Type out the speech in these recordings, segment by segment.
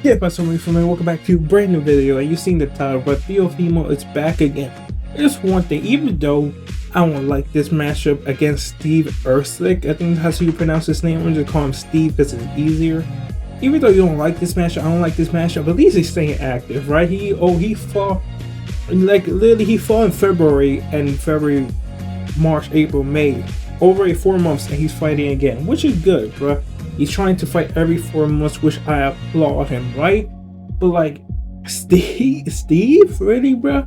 Yeah, but so for me, welcome back to a brand new video. And you've seen the title, but Teofimo is back again. There's one thing, even though I don't like this matchup against Steve Ersic, I think that's how you pronounce his name. I'm gonna just call him Steve because it's easier. Even though you don't like this matchup, I don't like this matchup. At least he's staying active, right? He fought like literally he fought in February, March, April, May, over 4 months, and he's fighting again, which is good, bro. He's trying to fight every 4 months, which I applaud him, right? But like, Steve, really, bro?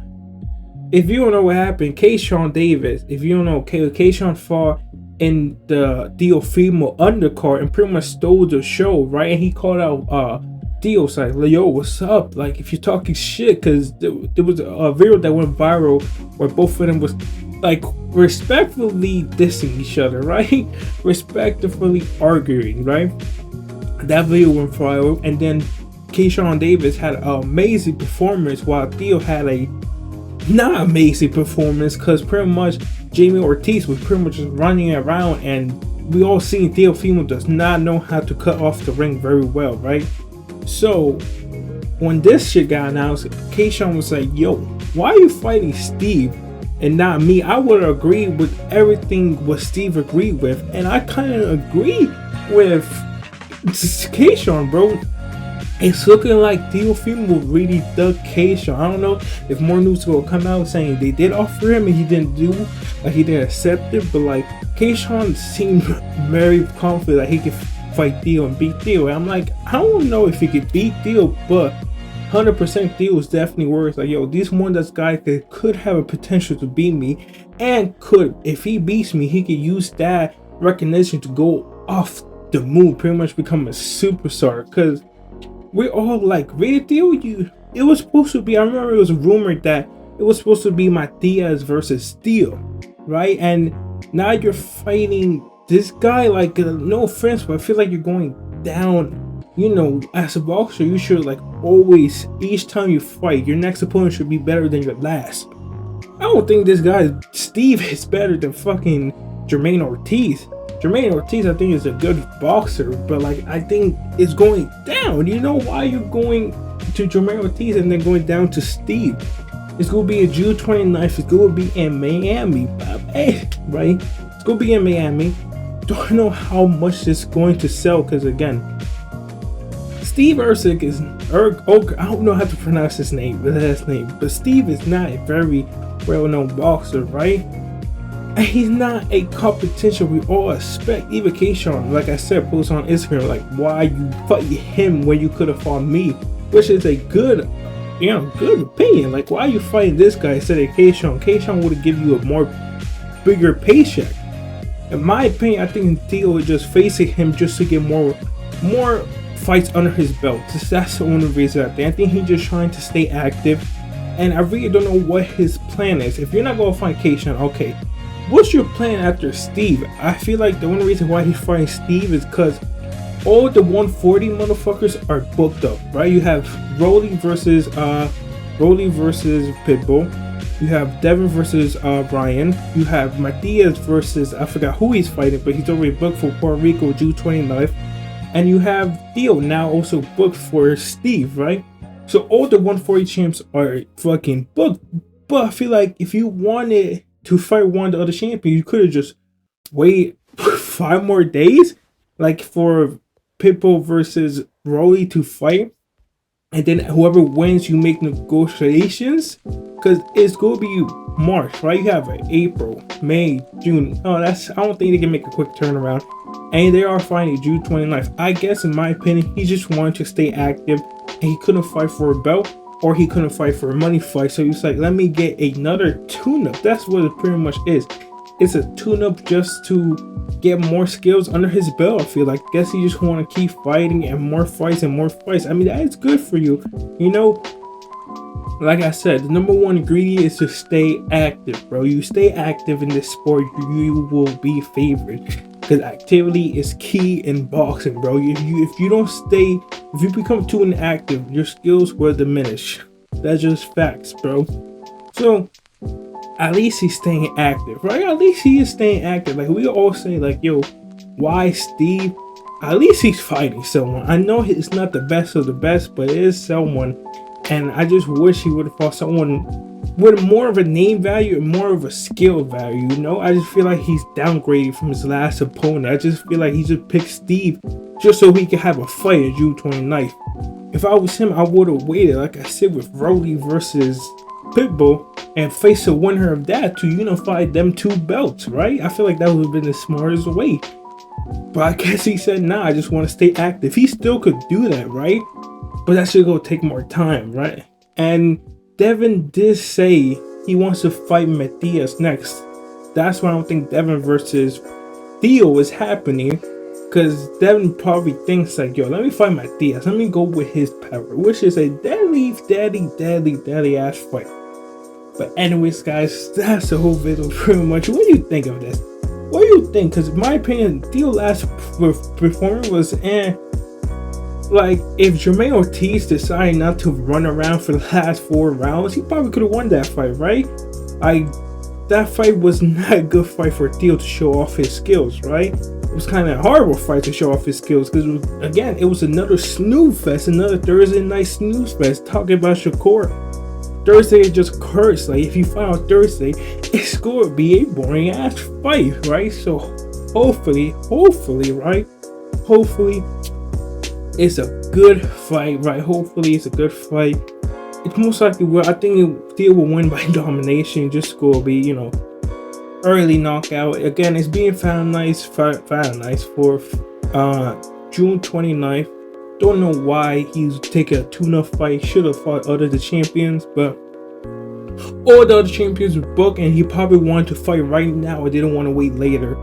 If you don't know what happened, Keyshawn Davis, if you don't know, Keyshawn fought in the Teofimo undercard and pretty much stole the show, right? And he called out Theo's like, yo, what's up? Like, if you're talking shit, because there was a video that went viral where both of them was like respectfully dissing each other, right? Respectfully arguing, right? That video went viral, and then Keyshawn Davis had an amazing performance while Theo had a not amazing performance, because pretty much Jamie Ortiz was pretty much just running around, and we all seen Teofimo does not know how to cut off the ring very well, right? So when this shit got announced, Keyshawn was like, yo, why are you fighting Steve and not me? I would agree with everything what Steve agreed with, and I kind of agree with Keyshawn, bro. It's looking like Teofimo really dug Keyshawn. I don't know if more news will come out saying they did offer him and he didn't do, like he didn't accept it, but like Keyshawn seemed very confident that he could fight Theo and beat Theo. And I'm like, I don't know if he could beat Theo, but 100% Theo is definitely worth like, yo, this one that guy could have a potential to beat me, and could, if he beats me, he could use that recognition to go off the moon, pretty much become a superstar. Because we're all like, really, Theo? It was supposed to be, I remember it was rumored that it was supposed to be Matias versus Theo, right? And now you're fighting this guy, like, no offense, but I feel like you're going down. You know, as a boxer, you should like always, each time you fight, your next opponent should be better than your last. I don't think this guy, Steve, is better than fucking Jermaine Ortiz. Jermaine Ortiz, I think, is a good boxer, but like, I think it's going down. You know why you're going to Jermaine Ortiz and then going down to Steve? It's going to be a June 29th. It's going to be in Miami, right? It's going to be in Miami. Don't know how much it's going to sell, because again, Steve Ersic is, I don't know how to pronounce his name, the last name, but Steve is not a very well-known boxer, right? And he's not a competition we all expect. Even Keyshawn, like I said, posts on Instagram like, why you fight him when you could have fought me? Which is a good, good opinion. Like, why are you fighting this guy instead of Keyshawn? Keyshawn would have given you a more bigger paycheck. In my opinion, I think Theo is just facing him just to get more fights under his belt. That's the only reason I think he's just trying to stay active. And I really don't know what his plan is. If you're not going to fight Keyshawn, okay, what's your plan after Steve? I feel like the only reason why he's fighting Steve is because all the 140 motherfuckers are booked up, right? You have Rolly versus Pitbull. You have Devin versus Ryan. You have Matias versus, I forgot who he's fighting, but he's already booked for Puerto Rico June 29th. And you have Theo now also booked for Steve, right? So all the 140 champs are fucking booked. But I feel like if you wanted to fight one of the other champions, you could have just waited 5 more days, like for Pitbull versus Rolly to fight, and then whoever wins, you make negotiations, because it's going to be March, right? You have April, May, June. Oh, I don't think they can make a quick turnaround, and they are fighting June 29th. I guess, in my opinion, he just wanted to stay active, and he couldn't fight for a belt, or he couldn't fight for a money fight, so he's like, let me get another tune-up. That's what it pretty much is. It's a tune-up just to get more skills under his belt. I feel like, guess he just want to keep fighting and more fights and more fights. I mean, that is good for you, you know. Like I said, the number one ingredient is to stay active, bro. You stay active in this sport, you will be favored, because activity is key in boxing, bro. If you don't stay, if you become too inactive, your skills will diminish. That's just facts, bro. So at least he's staying active, right? At least he is staying active. Like, we all say, like, yo, why Steve? at least he's fighting someone. I know it's not the best of the best, but it is someone. And I just wish he would have fought someone with more of a name value and more of a skill value, you know? I just feel like he's downgraded from his last opponent. I just feel like he just picked Steve just so he could have a fight on June 29th. If I was him, I would have waited, like I said, with Brody versus Pitbull and face the winner of that to unify them two belts, right? I feel like that would have been the smartest way. But I guess he said, nah, I just want to stay active. He still could do that, right? But that's just gonna take more time, right? And Devin did say he wants to fight Matthias next. That's why I don't think Devin versus Theo is happening. Because Devin probably thinks like, yo, let me fight Matthias. Let me go with his power, which is a deadly ass fight. But anyways, guys, that's the whole video pretty much. What do you think of this? What do you think? Because in my opinion, Theo's last performance was like, if Jermaine Ortiz decided not to run around for the last 4 rounds, he probably could have won that fight, right? That fight was not a good fight for Theo to show off his skills, right? It was kind of a horrible fight to show off his skills because, it was another snooze fest, another Thursday night snooze fest talking about Shakur. Thursday is just cursed. Like, if you fight on Thursday, it's going to be a boring ass fight, right? So hopefully, right? Hopefully it's a good fight, right? Hopefully it's a good fight. It's most likely I think Theo will win by domination. Just going to be, early knockout. Again, it's being finalized for June 29th. Don't know why he's taking a tune-up fight. Should have fought the champions, but all the other champions were booked, and he probably wanted to fight right now or didn't want to wait later.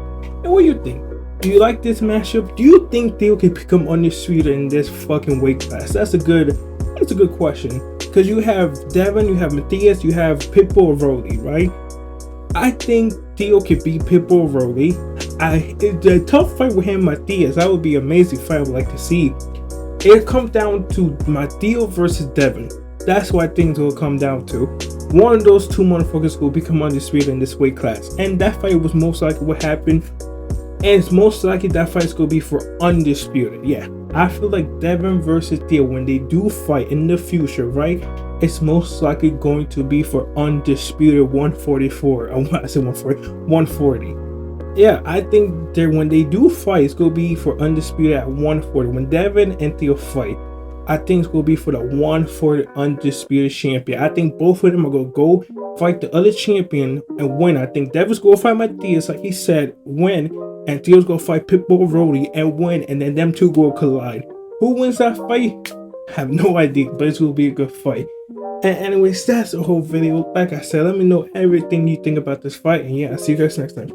And what do you think? Do you like this matchup? Do you think Theo can become undisputed in this fucking weight class? That's a good question. Because you have Devin, you have Matthias, you have Pitbull or Brody, right? I think Theo can beat Pitbull or Brody. It's a tough fight with him, Matthias. That would be an amazing fight. I would like to see. It comes down to Matthias versus Devin. That's what I think it will come down to. One of those two motherfuckers will become undisputed in this weight class. And that fight was most likely what happened. And it's most likely that fight's going to be for undisputed. Yeah, I feel like Devin versus Theo, when they do fight in the future, right? It's most likely going to be for undisputed 144. I said 140. 140. Yeah, I think when they do fight, it's going to be for undisputed at 140. When Devin and Theo fight, I think it's going to be for the 140 undisputed champion. I think both of them are going to go fight the other champion and win. I think Devin's going to fight Matthias, like he said, win. And Theo's going to fight Pitbull Brody and win. And then them two will collide. Who wins that fight? I have no idea, but it's going to be a good fight. And anyways, that's the whole video. Like I said, let me know everything you think about this fight. And yeah, I'll see you guys next time.